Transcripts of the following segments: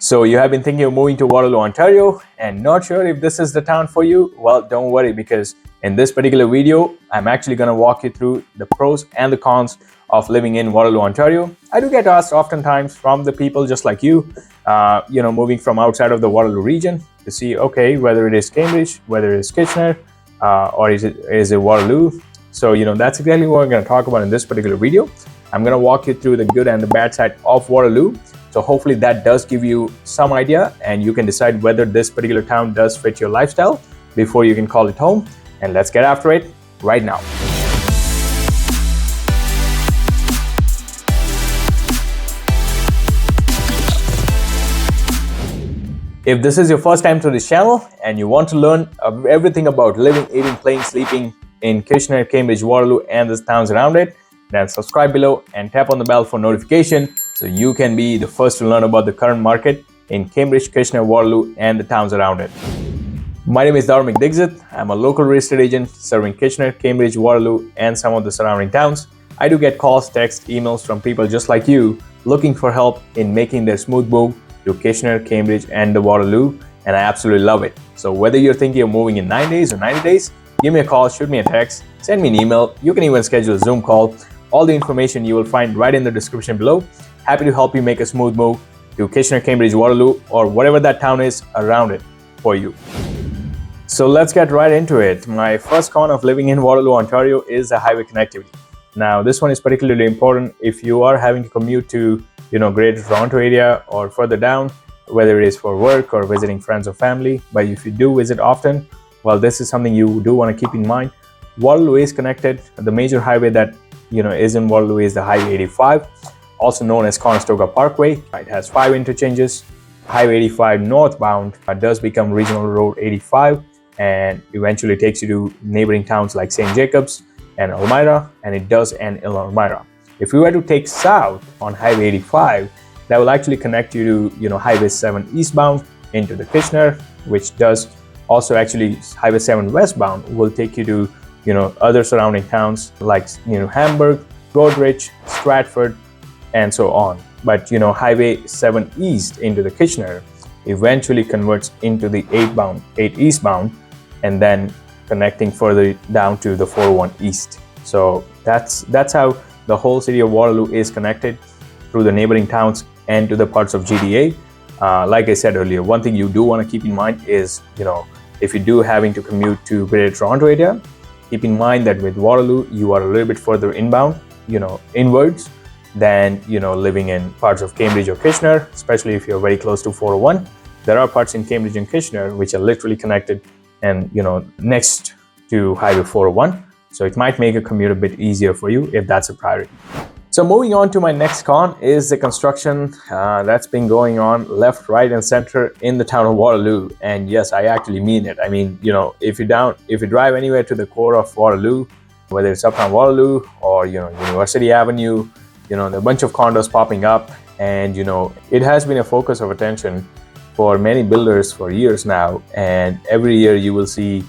So you have been thinking of moving to Waterloo, Ontario and not sure if this is the town for you? Well, don't worry, because in this particular video, I'm actually going to walk you through the pros and the cons of living in Waterloo, Ontario. I do get asked oftentimes from the people just like you, moving from outside of the Waterloo region to see, okay, whether it is Cambridge, whether it is Kitchener, or is it Waterloo. So, that's exactly what I'm going to talk about in this particular video. I'm going to walk you through the good and the bad side of Waterloo. So hopefully that does give you some idea and you can decide whether this particular town does fit your lifestyle before you can call it home. And let's get after it right now. If this is your first time to this channel and you want to learn everything about living, eating, playing, sleeping in Kitchener, Cambridge, Waterloo and the towns around it, then subscribe below and tap on the bell for notification so you can be the first to learn about the current market in Cambridge, Kitchener, Waterloo and the towns around it. My name is Dharmik Dixit. I'm a local real estate agent serving Kitchener, Cambridge, Waterloo and some of the surrounding towns. I do get calls, texts, emails from people just like you looking for help in making their smooth move to Kitchener, Cambridge and the Waterloo, and I absolutely love it. So whether you're thinking of moving in 9 days or 90 days, give me a call, shoot me a text, send me an email. You can even schedule a Zoom call. All the information you will find right in the description below. Happy to help you make a smooth move to Kitchener, Cambridge, Waterloo, or whatever that town is around it for you. So let's get right into it. My first con of living in Waterloo, Ontario is the highway connectivity. Now, this one is particularly important if you are having to commute to, Greater Toronto area or further down, whether it is for work or visiting friends or family. But if you do visit often, well, this is something you do want to keep in mind. Waterloo is connected. The major highway that is in Waterloo is the Highway 85, also known as Conestoga Parkway. It has 5 interchanges. Highway 85 northbound does become Regional Road 85 and eventually takes you to neighboring towns like St. Jacobs and Elmira, and it does end in Elmira. If you were to take south on Highway 85, that will actually connect you to Highway 7 eastbound into the Kitchener, which does also actually Highway 7 westbound will take you to other surrounding towns like Hamburg, Goderich, Stratford, and so on. But Highway 7 east into the Kitchener eventually converts into the 8 eastbound, and then connecting further down to the 401 east. So that's how the whole city of Waterloo is connected through the neighboring towns and to the parts of GTA. Like I said earlier, one thing you do want to keep in mind is if you do having to commute to Greater Toronto area, keep in mind that with Waterloo, you are a little bit further inbound, inwards than, living in parts of Cambridge or Kitchener, especially if you're very close to 401. There are parts in Cambridge and Kitchener which are literally connected and, next to Highway 401. So it might make a commute a bit easier for you if that's a priority. So moving on to my next con is the construction that's been going on left, right, and center in the town of Waterloo. And yes, I actually mean it. I mean, if you drive anywhere to the core of Waterloo, whether it's uptown Waterloo or University Avenue, there are a bunch of condos popping up, and it has been a focus of attention for many builders for years now. And every year you will see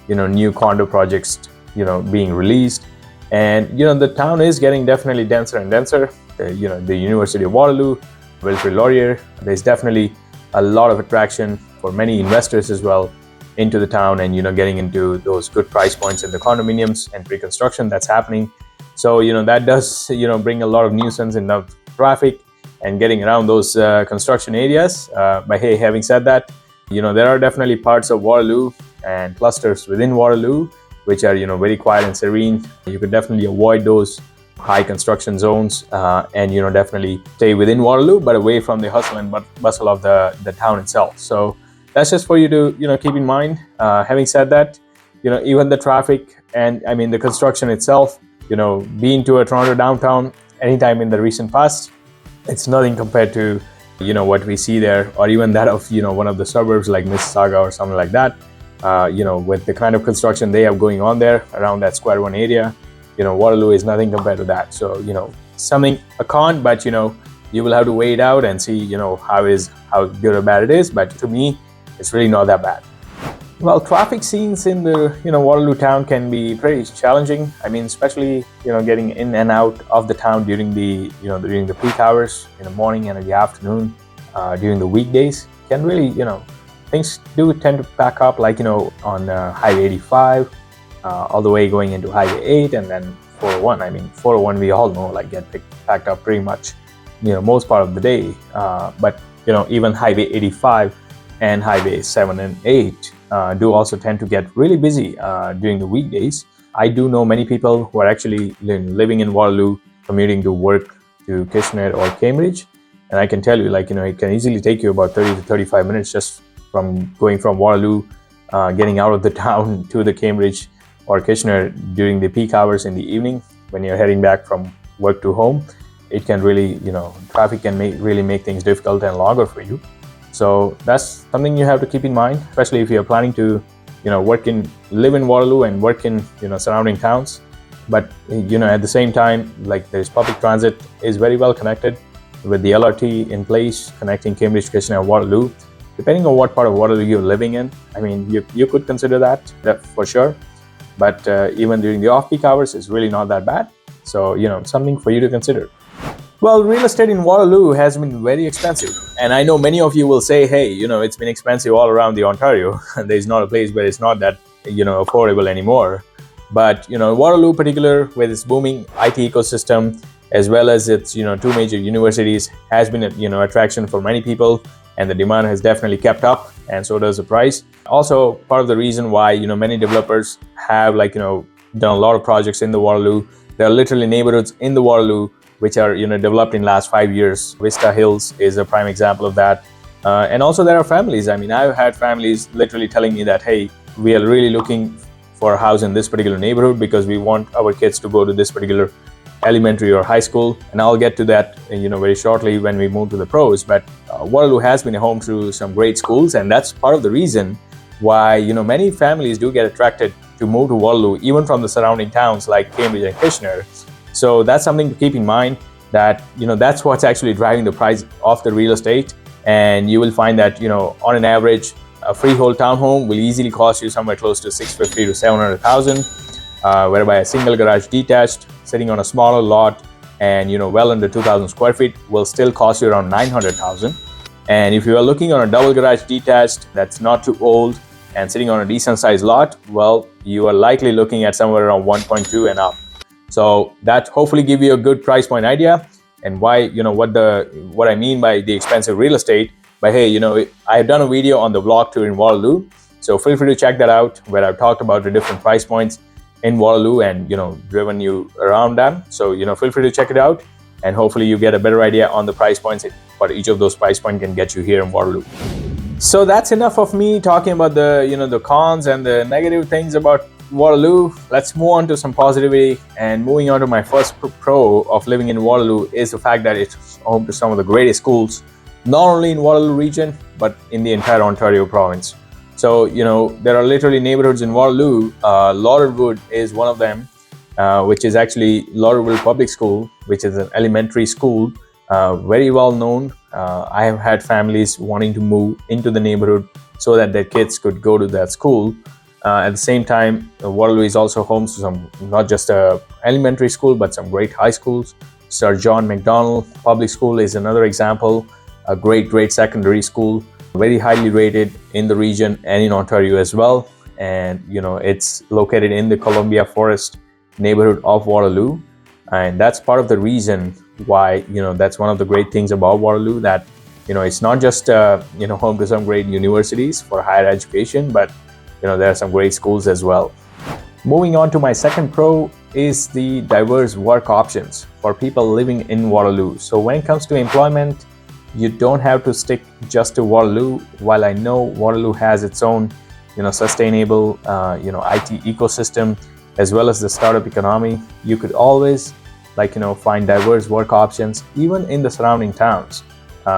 new condo projects being released. And the town is getting definitely denser and denser. The University of Waterloo, Wilfrid Laurier, there's definitely a lot of attraction for many investors as well into the town, and getting into those good price points in the condominiums and pre-construction that's happening. So that does bring a lot of nuisance and traffic and getting around those construction areas. But hey, having said that, there are definitely parts of Waterloo and clusters within Waterloo which are very quiet and serene. You could definitely avoid those high construction zones and definitely stay within Waterloo but away from the hustle and bustle of the town itself. So that's just for you to keep in mind. Having said that, even the traffic and the construction itself, being to a Toronto downtown anytime in the recent past, it's nothing compared to what we see there, or even that of one of the suburbs like Mississauga or something like that. With the kind of construction they have going on there around that Square One area, Waterloo is nothing compared to that. So something a con, but you will have to weigh it out and see how good or bad it is. But to me, it's really not that bad. Well, traffic scenes in the Waterloo town can be pretty challenging. Especially getting in and out of the town during the during the peak hours in the morning and in the afternoon. during the weekdays can really, things do tend to pack up, like, on Highway 85, all the way going into Highway 8, and then 401. I mean, 401 we all know, like, get packed up pretty much, most part of the day. But even Highway 85 and Highway 7 and 8 do also tend to get really busy during the weekdays. I do know many people who are actually living in Waterloo, commuting to work to Kitchener or Cambridge, and I can tell you, like, it can easily take you about 30 to 35 minutes just from going from Waterloo, getting out of the town to the Cambridge or Kitchener during the peak hours in the evening when you're heading back from work to home. It can really, traffic can really make things difficult and longer for you. So that's something you have to keep in mind, especially if you're planning to, live in Waterloo and work in, surrounding towns. But, at the same time, like, there's public transit is very well connected with the LRT in place, connecting Cambridge, Kitchener, and Waterloo. Depending on what part of Waterloo you're living in, I mean, you could consider that for sure. But even during the off-peak hours, it's really not that bad. So, something for you to consider. Well, real estate in Waterloo has been very expensive. And I know many of you will say, hey, it's been expensive all around the Ontario. There's not a place where it's not that, affordable anymore. But, Waterloo in particular, with its booming IT ecosystem, as well as its, two major universities, has been a, attraction for many people. And the demand has definitely kept up, and so does the price. Also, part of the reason why, many developers have, done a lot of projects in the Waterloo. There are literally neighborhoods in the Waterloo which are, developed in last 5 years. Vista Hills is a prime example of that. And also there are families. I mean, I've had families literally telling me that, hey, we are really looking for a house in this particular neighborhood because we want our kids to go to this particular elementary or high school. And I'll get to that, very shortly when we move to the pros. But Waterloo has been a home to some great schools, and that's part of the reason why, many families do get attracted to move to Waterloo, even from the surrounding towns like Cambridge and Kitchener. So that's something to keep in mind, that, that's what's actually driving the price of the real estate. And you will find that, on an average, a freehold townhome will easily cost you somewhere close to 650 to 700,000, whereby a single garage detached sitting on a smaller lot and, well under 2,000 square feet will still cost you around 900,000. And if you are looking on a double garage detached that's not too old and sitting on a decent sized lot, well, you are likely looking at somewhere around 1.2 and up. So that hopefully give you a good price point idea, and why, what I mean by the expensive real estate. But hey, I've done a video on the vlog tour in Waterloo, so feel free to check that out, where I've talked about the different price points in Waterloo and, driven you around them. So, feel free to check it out, and hopefully you get a better idea on the price points, what each of those price points can get you here in Waterloo. So that's enough of me talking about the, the cons and the negative things about Waterloo. Let's move on to some positivity. And moving on to my first pro of living in Waterloo is the fact that it's home to some of the greatest schools, not only in Waterloo region, but in the entire Ontario province. So, there are literally neighborhoods in Waterloo. Laurelwood is one of them, which is actually Laurelwood Public School, which is an elementary school, very well known. I have had families wanting to move into the neighborhood so that their kids could go to that school. At the same time, Waterloo is also home to some, not just a elementary school, but some great high schools. Sir John Macdonald Public School is another example, a great secondary school, very highly rated in the region and in Ontario as well. And, it's located in the Columbia Forest neighborhood of Waterloo. And that's part of the reason why, that's one of the great things about Waterloo, that, it's not just, home to some great universities for higher education, but there are some great schools as well. Moving on to my second pro is the diverse work options for people living in Waterloo. So when it comes to employment, you don't have to stick just to Waterloo. While I know Waterloo has its own, sustainable, IT ecosystem, as well as the startup economy, you could always, find diverse work options even in the surrounding towns,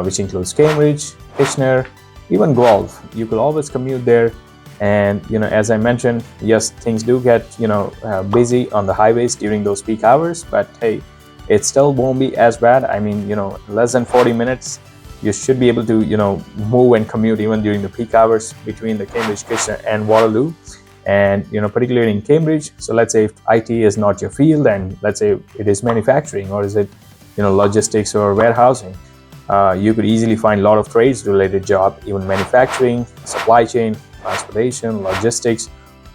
which includes Cambridge, Kitchener, even Guelph. You could always commute there. And, as I mentioned, yes, things do get, busy on the highways during those peak hours, but hey, it still won't be as bad. I mean, less than 40 minutes, you should be able to, move and commute even during the peak hours between the Cambridge, Kitchener and Waterloo. And, particularly in Cambridge, so let's say if IT is not your field, and let's say it is manufacturing, or is it, logistics or warehousing, You could easily find a lot of trades related job, even manufacturing, supply chain, transportation, logistics.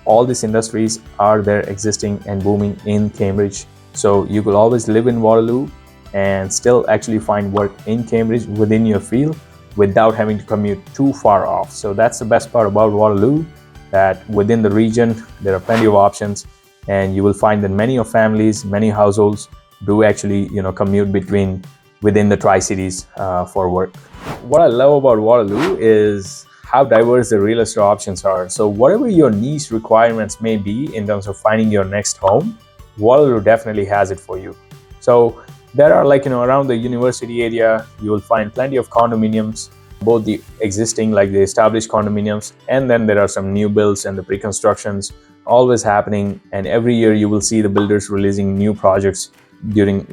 All these industries are there existing and booming in Cambridge. So you could always live in Waterloo and still actually find work in Cambridge within your field without having to commute too far off. So that's the best part about Waterloo, that within the region there are plenty of options, and you will find that many of families, many households do actually commute within the Tri-Cities for work. What I love about Waterloo is how diverse the real estate options are. So whatever your niche requirements may be in terms of finding your next home, Waterloo definitely has it for you. So there are around the university area, you will find plenty of condominiums, both the existing, like the established condominiums, and then there are some new builds and the pre-constructions always happening. And every year you will see the builders releasing new projects during,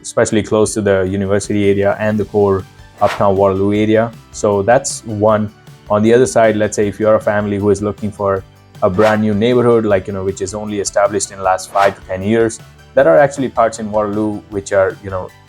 especially close to the university area and the core uptown Waterloo area. So that's one. On the other side, let's say if you're a family who is looking for a brand new neighborhood, which is only established in the last 5 to 10 years, there are actually parts in Waterloo which are,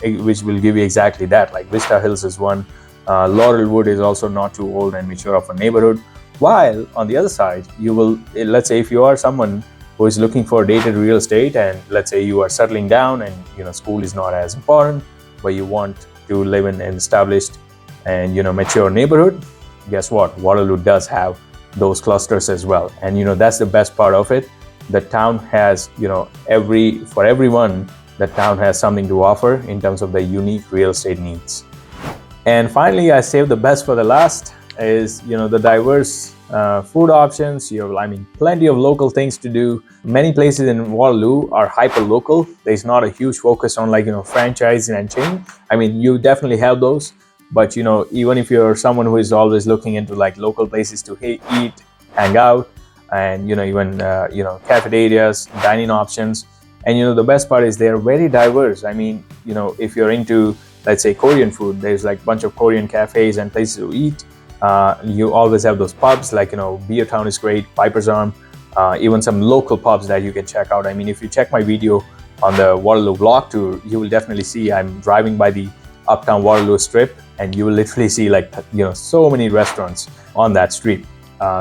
which will give you exactly that. Like Vista Hills is one. Laurelwood is also not too old and mature of a neighborhood. While on the other side, you will, let's say if you are someone who is looking for dated real estate, and let's say you are settling down and school is not as important, but you want to live in an established and mature neighborhood, guess what? Waterloo does have those clusters as well. And that's the best part of it. The town has, for everyone, the town has something to offer in terms of the unique real estate needs. And finally, I saved the best for the last, is the diverse food options. You have, plenty of local things to do. Many places in Waterloo are hyper local. There's not a huge focus on franchising and chain. You definitely have those, but even if you're someone who is always looking into local places to eat, hang out, and even cafeterias, dining options, and the best part is they're very diverse. If you're into, let's say, Korean food, there's a bunch of Korean cafes and places to eat. You always have those pubs, Beer Town is great, Piper's Arm, even some local pubs that you can check out. If you check my video on the Waterloo vlog tour, you will definitely see I'm driving by the uptown Waterloo strip, and you will literally see so many restaurants on that street.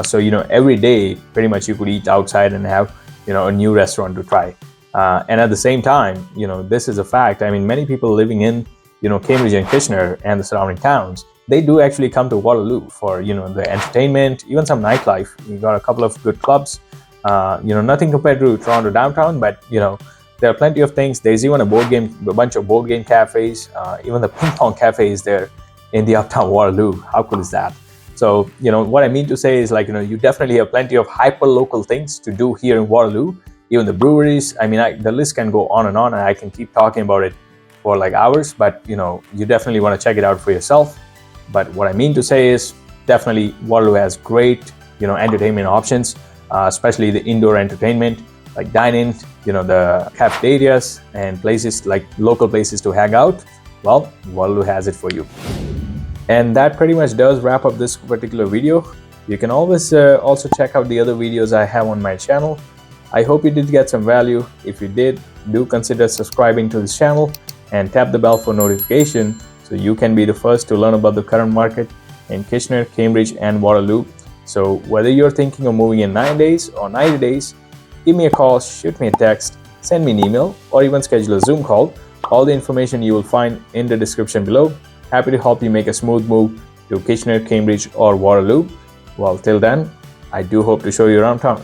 So every day pretty much you could eat outside and have a new restaurant to try. And at the same time, this is a fact. Many people living in Cambridge and Kitchener and the surrounding towns, they do actually come to Waterloo for the entertainment, even some nightlife. We got a couple of good clubs. Nothing compared to Toronto downtown, but there are plenty of things. There's even a bunch of board game cafes. Even the ping pong cafe is there in the uptown Waterloo. How cool is that? So what I mean to say is you definitely have plenty of hyper local things to do here in Waterloo. Even the breweries. The list can go on, and I can keep talking about it for hours, but you definitely want to check it out for yourself. But what I mean to say is definitely Waterloo has great entertainment options, especially the indoor entertainment like dining, the cafeterias and places local places to hang out. Well, Waterloo has it for you. And that pretty much does wrap up this particular video. You can always also check out the other videos I have on my channel. I hope you did get some value. If you did, do consider subscribing to this channel and tap the bell for notification so you can be the first to learn about the current market in Kitchener, Cambridge and Waterloo. So whether you're thinking of moving in 9 days or 90 days, give me a call, shoot me a text, send me an email, or even schedule a Zoom call. All the information you will find in the description below. Happy to help you make a smooth move to Kitchener, Cambridge or Waterloo. Well, till then, I do hope to show you around town.